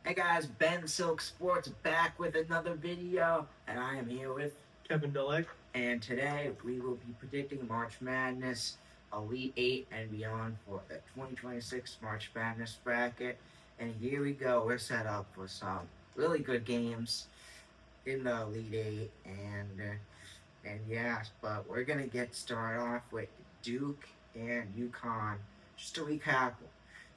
Hey guys, Ben Silk Sports back with another video, and I am here with Kevin Delick. and today we will be predicting March Madness Elite 8 and beyond for the 2026 March Madness bracket. And here we go, we're set up for some really good games in the Elite 8, and yeah, but we're gonna get started off with Duke and Yukon. Just to recap,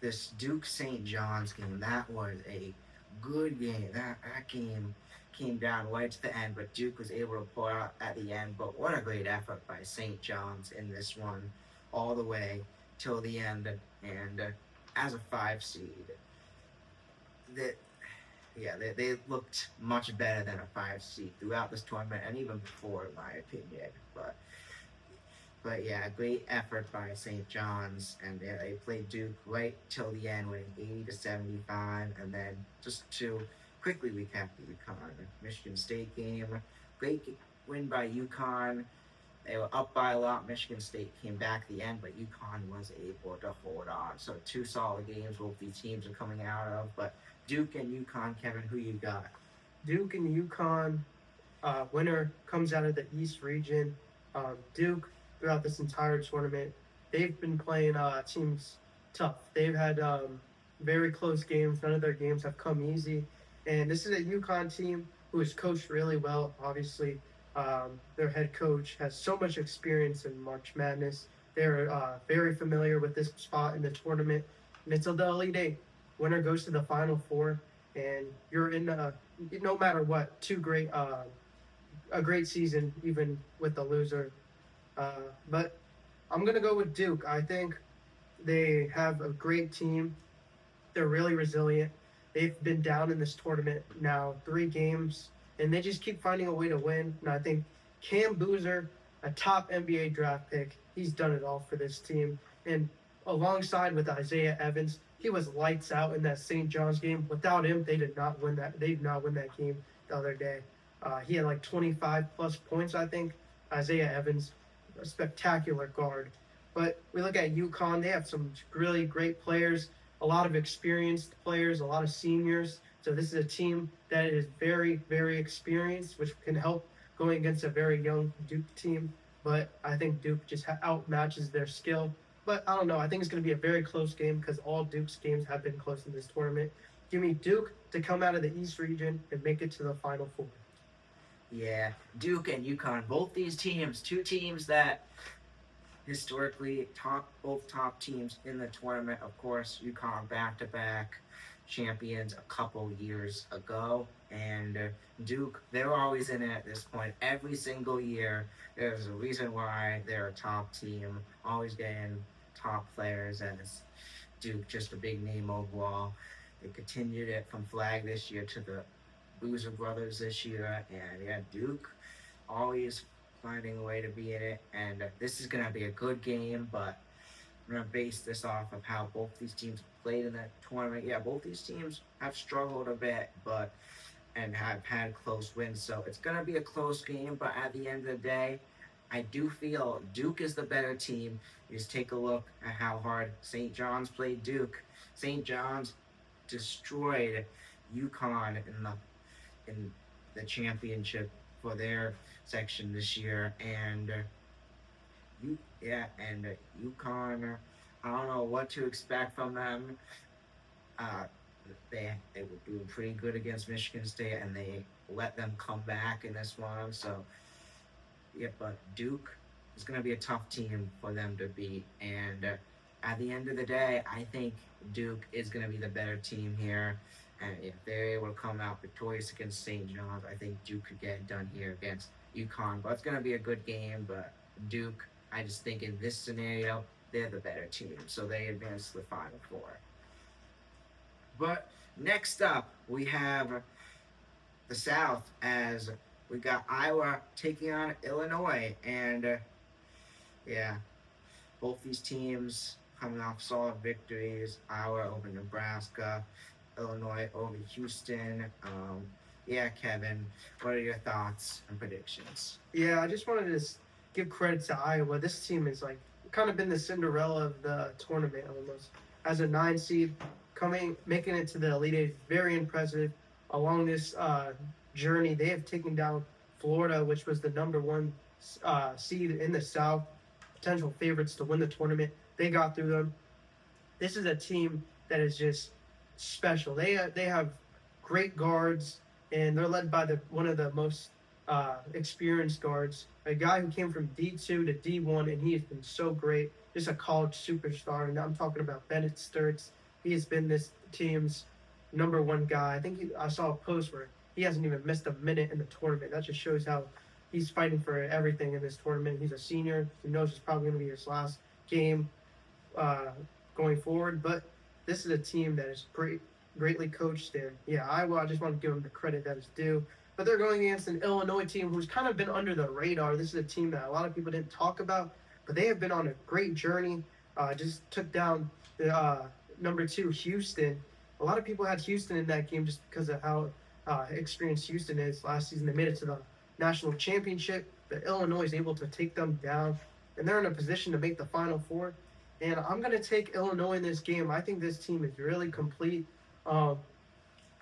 this Duke St. John's game, that was a good game. That game came down right to the end, but Duke was able to pull out at the end. But what a great effort by St. John's in this one, all the way till the end. And as a 5 seed, that they looked much better than a 5 seed throughout this tournament and even before, in my opinion. But yeah, great effort by St. John's, and they played Duke right till the end, winning 80-75. And then just to quickly recap the Yukon Michigan State game, great win by Yukon. They were up by a lot. Michigan State came back at the end, but Yukon was able to hold on. So 2 solid games both these teams are coming out of. But Duke and Yukon, Kevin, who you got? Duke and Yukon, winner comes out of the East region. Duke, throughout this entire tournament, they've been playing teams tough. They've had very close games. None of their games have come easy. And this is a Yukon team who is coached really well. Obviously, their head coach has so much experience in March Madness. They're very familiar with this spot in the tournament. And it's the Elite Eight. Winner goes to the Final Four, and you're in no matter what, a great season, even with the loser. But I'm going to go with Duke. I think they have a great team. They're really resilient. They've been down in this tournament now 3 games, and they just keep finding a way to win. And I think Cam Boozer, a top NBA draft pick, he's done it all for this team. And alongside with Isaiah Evans, he was lights out in that St. John's game. Without him, they did not win that. They did not win that game the other day. He had like 25 plus points, I think. Isaiah Evans, a spectacular guard. But we look at UConn, they have some really great players, a lot of experienced players, a lot of seniors. So this is a team that is very, very experienced, which can help going against a very young Duke team. But I think Duke just outmatches their skill. But I don't know. I think it's going to be a very close game because all Duke's games have been close in this tournament. Give me Duke to come out of the East region and make it to the Final Four. Yeah, Duke and Yukon, both these teams, 2 teams that historically both top teams in the tournament. Of course, Yukon back-to-back champions a couple years ago, and Duke, they're always in it at this point. Every single year, there's a reason why they're a top team, always getting top players, and it's Duke, just a big name overall. They continued it from Flag this year to the Boozer brothers this year, and yeah, Duke always finding a way to be in it. And this is going to be a good game, but I'm going to base this off of how both these teams played in that tournament. Yeah, both these teams have struggled a bit, and have had close wins. So it's going to be a close game, but at the end of the day, I do feel Duke is the better team. You just take a look at how hard St. John's played Duke. St. John's destroyed UConn in the championship for their section this year, and UConn, I don't know what to expect from them. They were doing pretty good against Michigan State, and they let them come back in this one. So yeah, but Duke is going to be a tough team for them to beat, and at the end of the day, I think Duke is going to be the better team here. And if they're able to come out victorious against St. John's, I think Duke could get it done here against UConn. But it's going to be a good game. But Duke, I just think in this scenario, they're the better team. So they advance to the Final Four. But next up, we have the South, as we got Iowa taking on Illinois. And yeah, both these teams coming off solid victories. Iowa over Nebraska, Illinois over Houston. Yeah, Kevin, what are your thoughts and predictions? Yeah, I just wanted to give credit to Iowa. This team is like kind of been the Cinderella of the tournament almost. As a 9 seed, making it to the Elite Eight is very impressive. Along this journey, they have taken down Florida, which was the number one seed in the South, potential favorites to win the tournament. They got through them. This is a team that is just special. They have great guards, and they're led by one of the most experienced guards, a guy who came from D2 to D1, and he has been so great. Just a college superstar, and I'm talking about Bennett Sturts. He has been this team's number one guy. I saw a post where he hasn't even missed a minute in the tournament. That just shows how he's fighting for everything in this tournament. He's a senior. He knows it's probably going to be his last game going forward. But this is a team that is greatly coached. And yeah, I just want to give them the credit that is due. But they're going against an Illinois team who's kind of been under the radar. This is a team that a lot of people didn't talk about, but they have been on a great journey. Just took down the number 2 Houston. A lot of people had Houston in that game just because of how experienced Houston is. Last season, they made it to the national championship, but Illinois is able to take them down, and they're in a position to make the Final Four. And I'm going to take Illinois in this game. I think this team is really complete. A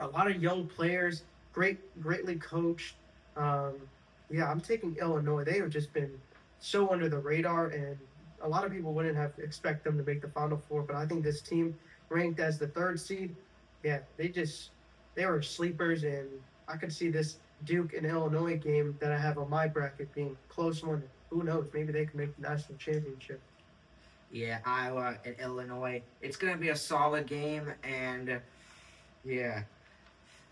lot of young players, greatly coached. Yeah, I'm taking Illinois. They have just been so under the radar, and a lot of people wouldn't have expect them to make the Final Four. But I think this team, ranked as the 3rd seed, yeah, they were sleepers, and I could see this Duke and Illinois game that I have on my bracket being a close one. Who knows? Maybe they can make the national championship. Yeah, Iowa and Illinois. It's going to be a solid game, and yeah,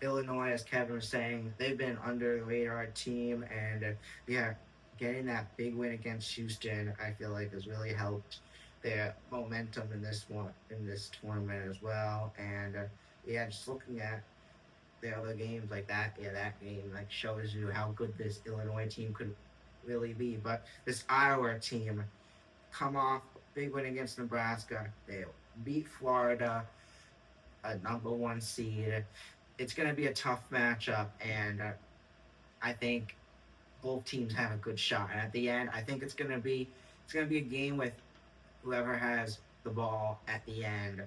Illinois, as Kevin was saying, they've been under the radar team, and yeah, getting that big win against Houston, I feel like has really helped their momentum in this tournament as well. And yeah, just looking at the other games like that, yeah, that game like shows you how good this Illinois team could really be. But this Iowa team come off big win against Nebraska. They beat Florida, a number 1 seed. It's going to be a tough matchup, and I think both teams have a good shot. And at the end, I think it's going to be a game with whoever has the ball at the end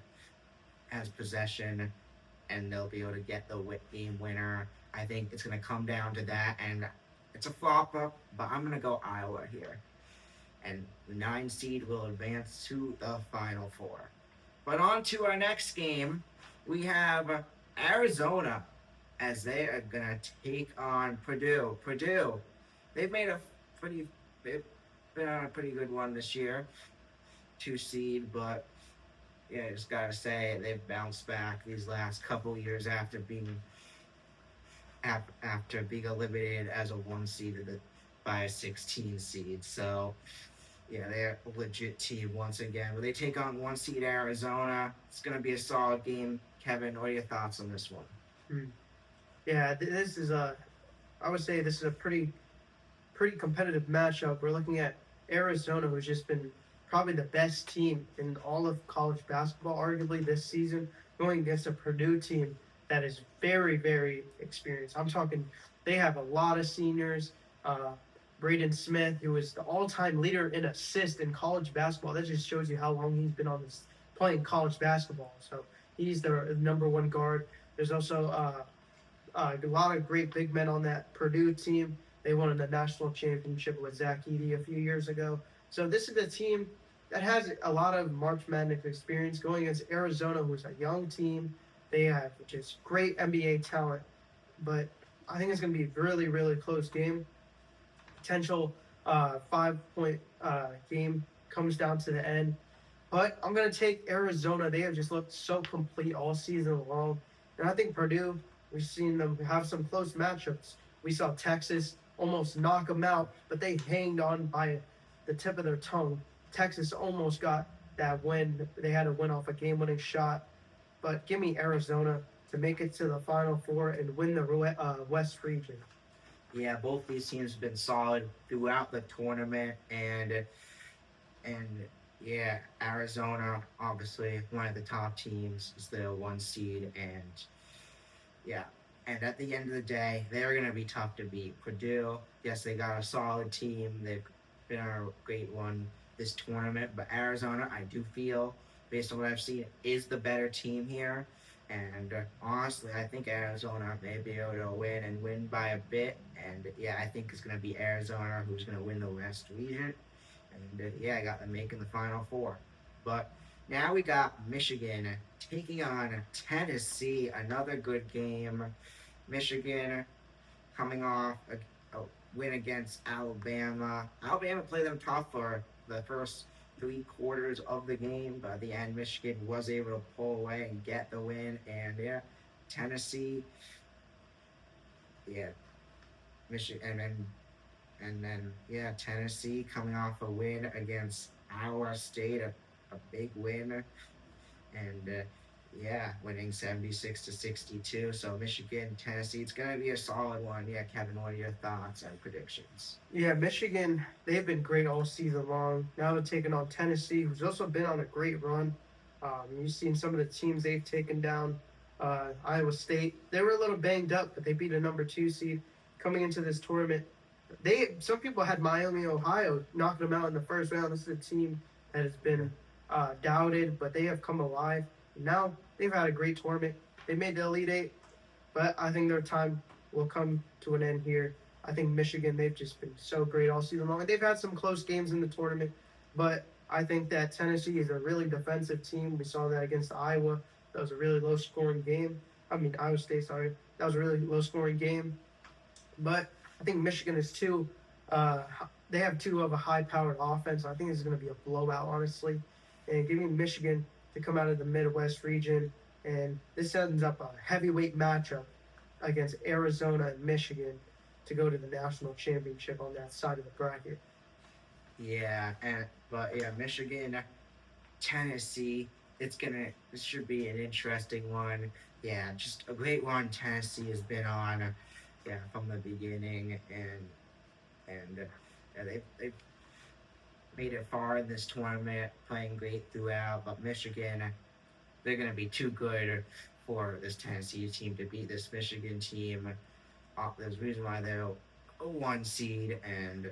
has possession, and they'll be able to get the game winner. I think it's going to come down to that, and it's a flop up, but I'm going to go Iowa here. And the 9 seed will advance to the Final Four. But on to our next game, we have Arizona, as they are going to take on Purdue. Purdue, they've been on a pretty good one this year, 2 seed, but yeah, I just got to say they've bounced back these last couple years after being eliminated as a 1 seed by a 16 seed. So yeah, they're a legit team once again. But they take on 1 seed Arizona. It's going to be a solid game. Kevin, what are your thoughts on this one? Yeah, I would say this is a pretty competitive matchup. We're looking at Arizona, who's just been probably the best team in all of college basketball, arguably this season, going against a Purdue team that is very, very experienced. I'm talking, they have a lot of seniors. Braden Smith, who is the all-time leader in assists in college basketball. That just shows you how long he's been playing college basketball. So he's the number 1 guard. There's also a lot of great big men on that Purdue team. They won the national championship with Zach Edey a few years ago. So this is a team that has a lot of March Madness experience going against Arizona, who's a young team. They have just great NBA talent. But I think it's going to be a really, really close game. Potential 5-point game comes down to the end. But I'm going to take Arizona. They have just looked so complete all season long. And I think Purdue, we've seen them have some close matchups. We saw Texas almost knock them out, but they hanged on by the tip of their tongue. Texas almost got that win. They had to win off a game-winning shot. But give me Arizona to make it to the Final Four and win the West region. Yeah, both these teams have been solid throughout the tournament, and yeah, Arizona, obviously one of the top teams, is the 1 seed, and yeah, and at the end of the day, they're going to be tough to beat. Purdue, yes, they got a solid team. They've been on a great one this tournament, but Arizona, I do feel based on what I've seen, is the better team here. And honestly, I think Arizona may be able to win and win by a bit. And yeah, I think it's going to be Arizona who's going to win the West region. And yeah, I got them making the Final Four. But now we got Michigan taking on Tennessee. Another good game. Michigan coming off a win against Alabama. Alabama played them tough for the first 3 quarters of the game, but at the end, Michigan was able to pull away and get the win. And yeah, Tennessee, yeah, Michigan, and then yeah, Tennessee coming off a win against Iowa State, a big win, and yeah, winning 76-62. So Michigan, Tennessee, it's gonna be a solid one. Yeah, Kevin, what are your thoughts and predictions? Yeah, Michigan, they've been great all season long. Now they're taking on Tennessee, who's also been on a great run. You've seen some of the teams they've taken down. Iowa State, they were a little banged up, but they beat a number 2 seed coming into this tournament. Some people had Miami, Ohio, knocking them out in the first round. This is a team that has been doubted, but they have come alive. Now they've had a great tournament. They made the Elite Eight, but I think their time will come to an end here. I think Michigan, they've just been so great all season long. And they've had some close games in the tournament, but I think that Tennessee is a really defensive team. We saw that against Iowa. That was a really low-scoring game. Iowa State, sorry. That was a really low-scoring game. But I think Michigan is too. They have too of a high-powered offense. I think this is going to be a blowout, honestly. And giving Michigan to come out of the Midwest region, and this ends up a heavyweight matchup against Arizona and Michigan to go to the national championship on that side of the bracket. Yeah, but Michigan, Tennessee. This should be an interesting one. Yeah, just a great one Tennessee has been on. Yeah, from the beginning, and they've made it far in this tournament, playing great throughout. But Michigan, they're going to be too good for this Tennessee team to beat this Michigan team. There's a reason why they're a 1 seed, and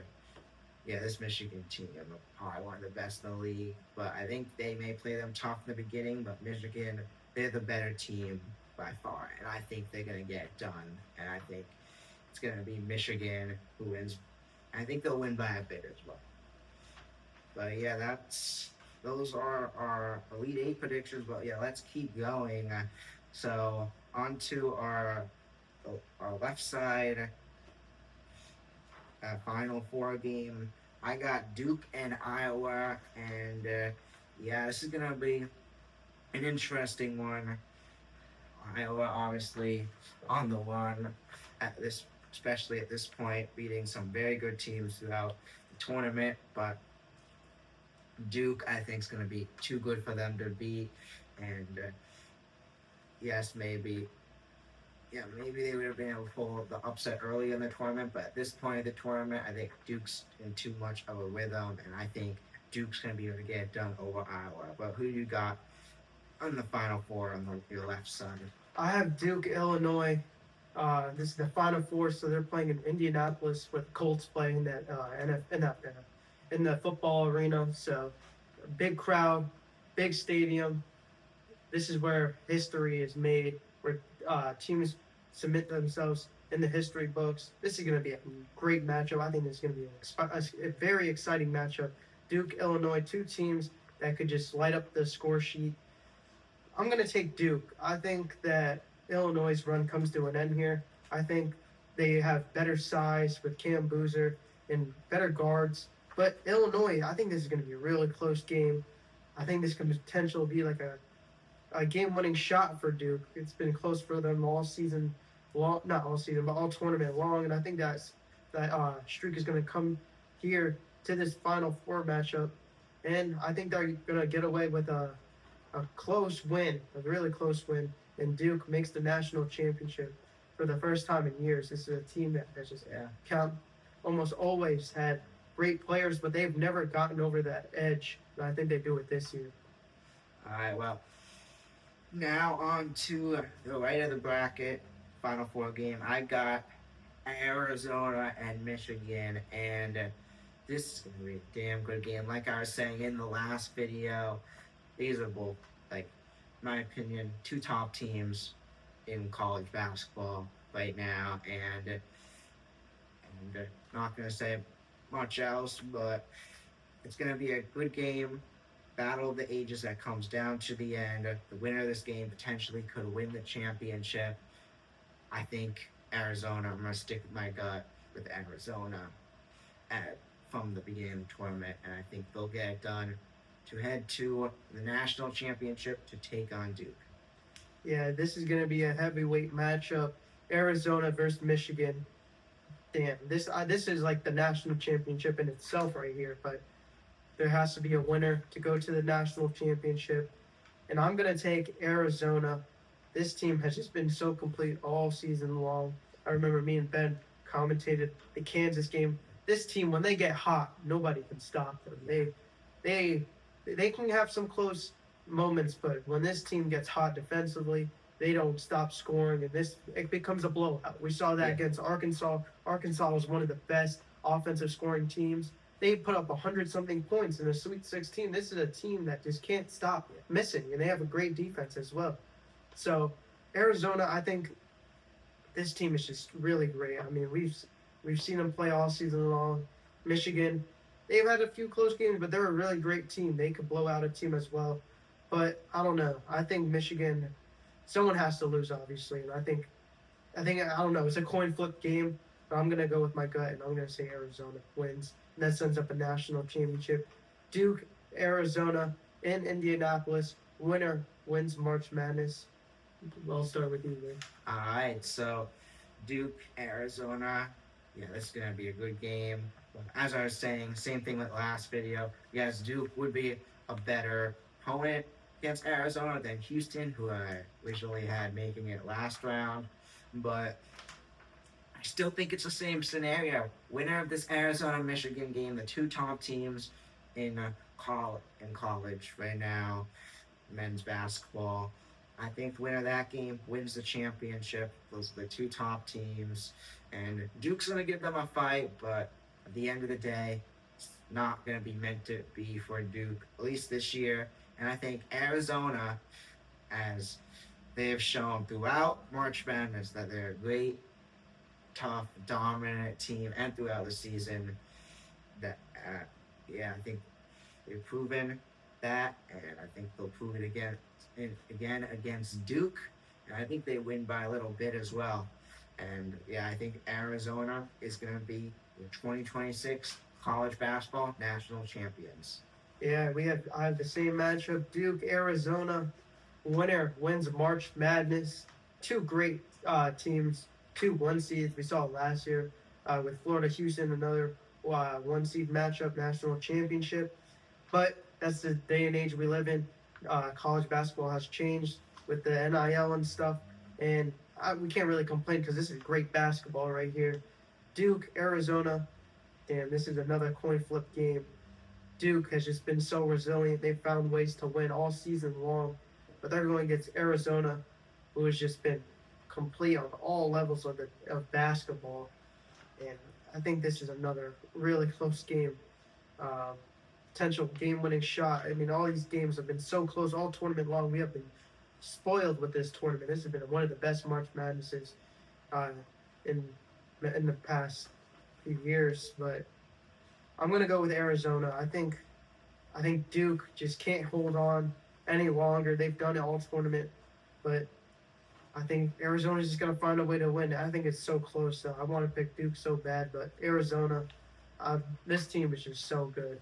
yeah, this Michigan team is probably one of the best in the league. But I think they may play them tough in the beginning, but Michigan, they're the better team by far, and I think they're going to get it done. And I think it's going to be Michigan who wins. I think they'll win by a bit as well. But yeah, those are our Elite Eight predictions. But yeah, let's keep going. So on to our left side Final Four game. I got Duke and Iowa, and yeah, this is gonna be an interesting one. Iowa obviously on the one especially at this point, beating some very good teams throughout the tournament, but Duke, I think, is going to be too good for them to beat. And yes, maybe they would have been able to pull the upset early in the tournament, but at this point of the tournament, I think Duke's in too much of a rhythm, and I think Duke's going to be able to get it done over Iowa. But who you got on the Final Four on your left side? I have Duke, Illinois. This is the Final Four, so they're playing in Indianapolis with Colts playing that in the football arena. So big crowd, big stadium. This is where history is made, where teams submit themselves in the history books. This is going to be a great matchup. I think this is going to be a very exciting matchup. Duke, Illinois, 2 teams that could just light up the score sheet. I'm going to take Duke. I think that Illinois' run comes to an end here. I think they have better size with Cam Boozer and better guards. But Illinois, I think this is going to be a really close game. I think this could potentially be like a game-winning shot for Duke. It's been close for them all season long, not all season, but all tournament long. And I think that streak is going to come here to this Final Four matchup. And I think they're going to get away with a close win, a really close win. And Duke makes the national championship for the first time in years. This is a team that has just almost always had great players, but they've never gotten over that edge. And I think they do it this year. All right, well, now on to the right of the bracket, Final Four game. I got Arizona and Michigan, and this is going to be a damn good game. Like I was saying in the last video, these are both, like, in my opinion, two top teams in college basketball right now, and not gonna say much else, but it's gonna be a good game. Battle of the ages that comes down to the end. The winner of this game potentially could win the championship. I think Arizona. I'm gonna stick with my gut with Arizona at, from the beginning of the tournament, and I think they'll get it done to head to the national championship to take on Duke. Yeah, this is going to be a heavyweight matchup. Arizona versus Michigan. Damn, this is like the national championship in itself right here. But there has to be a winner to go to the national championship, and I'm going to take Arizona. This team has just been so complete all season long. I remember me and Ben commentated the Kansas game. This team, when they get hot, nobody can stop them. They can have some close moments, but when this team gets hot defensively, they don't stop scoring, and it becomes a blowout. We saw that against Arkansas. Arkansas was one of the best offensive scoring teams. They put up 100-something points in the Sweet 16. This is a team that just can't stop missing, and they have a great defense as well. So Arizona, I think this team is just really great. I mean, we've seen them play all season long. Michigan, they've had a few close games, but they're a really great team. They could blow out a team as well. But I don't know. I think Michigan, someone has to lose, obviously. And I think I don't know. It's a coin flip game, but I'm gonna go with my gut, and I'm gonna say Arizona wins. And that sends up a national championship. Duke, Arizona, in Indianapolis. Winner wins March Madness. I'll start with you, man. All right, so Duke, Arizona. Yeah, this is gonna be a good game. As I was saying, same thing with last video. Yes, Duke would be a better opponent against Arizona than Houston, who I originally had making it last round. But I still think it's the same scenario. Winner of this Arizona-Michigan game, the two top teams in college right now, men's basketball. I think the winner of that game wins the championship. Those are the two top teams. And Duke's going to give them a fight, but at the end of the day, it's not going to be meant to be for Duke, at least this year. And I think Arizona, as they have shown throughout March Madness, that they're a great, tough, dominant team, and throughout the season, that, I think they've proven that, and I think they'll prove it again against Duke, and I think they win by a little bit as well. And I think Arizona is going to be the 2026 college basketball national champions. Yeah, I have the same matchup. Duke, Arizona. Winner wins March Madness. Two great teams, 2 1-seeds. We saw it last year with Florida, Houston, another 1-seed matchup, national championship. But that's the day and age we live in. College basketball has changed with the NIL and stuff, and we can't really complain because this is great basketball right here. Duke, Arizona. Damn, this is another coin flip game. Duke has just been so resilient. They've found ways to win all season long, but they're going against Arizona, who has just been complete on all levels of basketball. And I think this is another really close game. Potential game-winning shot. I mean, all these games have been so close all tournament long. We have been spoiled with this tournament. This has been one of the best March Madnesses in the past few years. But I'm gonna go with Arizona. I think Duke just can't hold on any longer. They've done it all tournament, but I think Arizona's just gonna find a way to win. I think it's so close. I want to pick Duke so bad, but Arizona. This team is just so good.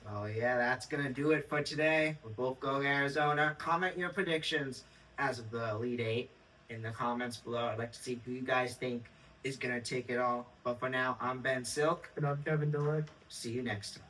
Well, that's going to do it for today. We're both going Arizona. Comment your predictions as of the Elite Eight in the comments below. I'd like to see who you guys think is going to take it all. But for now, I'm Ben Silk. And I'm Kevin Dillard. See you next time.